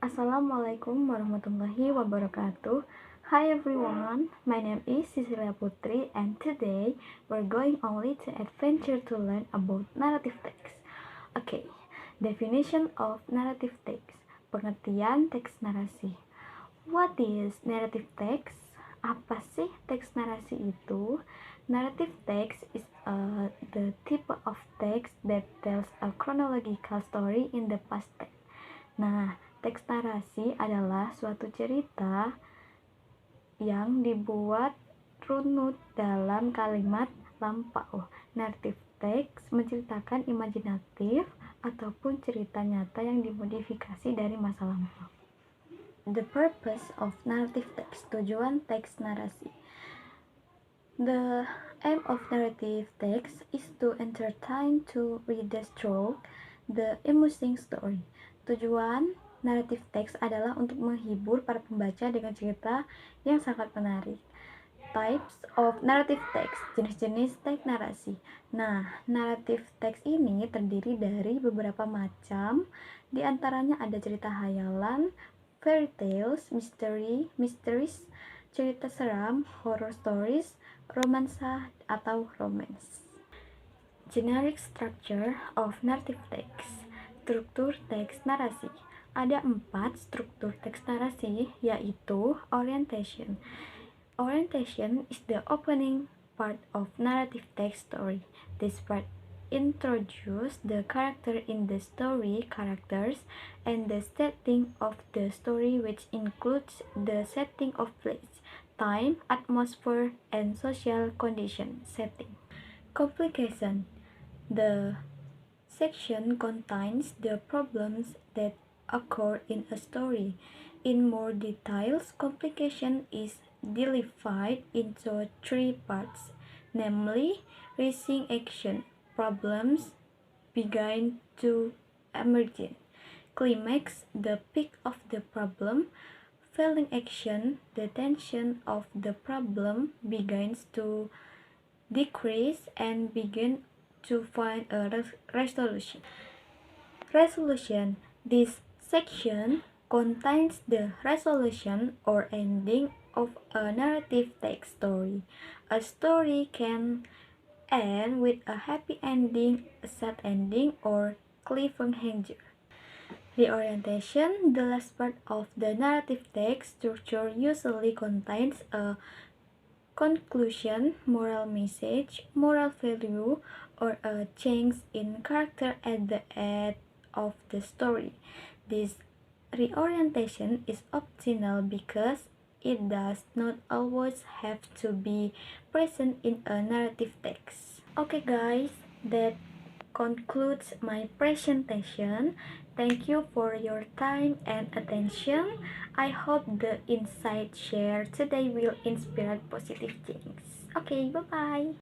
Assalamualaikum warahmatullahi wabarakatuh. Hi everyone, my name is Cecilia Putri and today we're going only to adventure to learn about narrative text. Okay, definition of narrative text. Pengertian teks narasi. What is narrative text? Apa sih teks narasi itu? Narrative text is the type of text that tells a chronological story in the past tense. Nah, teks narasi adalah suatu cerita yang dibuat runut dalam kalimat lampau. Narrative text menceritakan imajinatif ataupun cerita nyata yang dimodifikasi dari masa lampau. The purpose of narrative text, tujuan teks narasi. The aim of narrative text is to entertain to readers through the amusing story. Tujuan naratif teks adalah untuk menghibur para pembaca dengan cerita yang sangat menarik. Types of narrative text, jenis-jenis teks narasi. Nah, narrative text ini terdiri dari beberapa macam, di antaranya ada cerita hayalan, fairy tales, mysteries, cerita seram, horror stories, romansa atau romance. Generic structure of narrative text. Struktur teks narasi. Ada 4 struktur teks narasi, yaitu orientation. Orientation is the opening part of narrative text story. This part introduces the character in the story, characters, and the setting of the story, which includes the setting of place, time, atmosphere, and social condition setting. Complication. The section contains the problems that occur in a story. In more details, complication is divided into 3 parts, namely, raising action, problems begin to emerge, climax, the peak of the problem, failing action, the tension of the problem begins to decrease and begin to find a resolution. Resolution. This section contains the resolution or ending of a narrative text story. A story can end with a happy ending, a sad ending, or cliffhanger. Reorientation. The last part of the narrative text structure usually contains a conclusion, moral message, moral value, or a change in character at the end of the story. This reorientation is optional because it does not always have to be present in a narrative text. Okay guys, that concludes my presentation. Thank you for your time and attention. I hope the insight shared today will inspire positive things. Okay, bye-bye.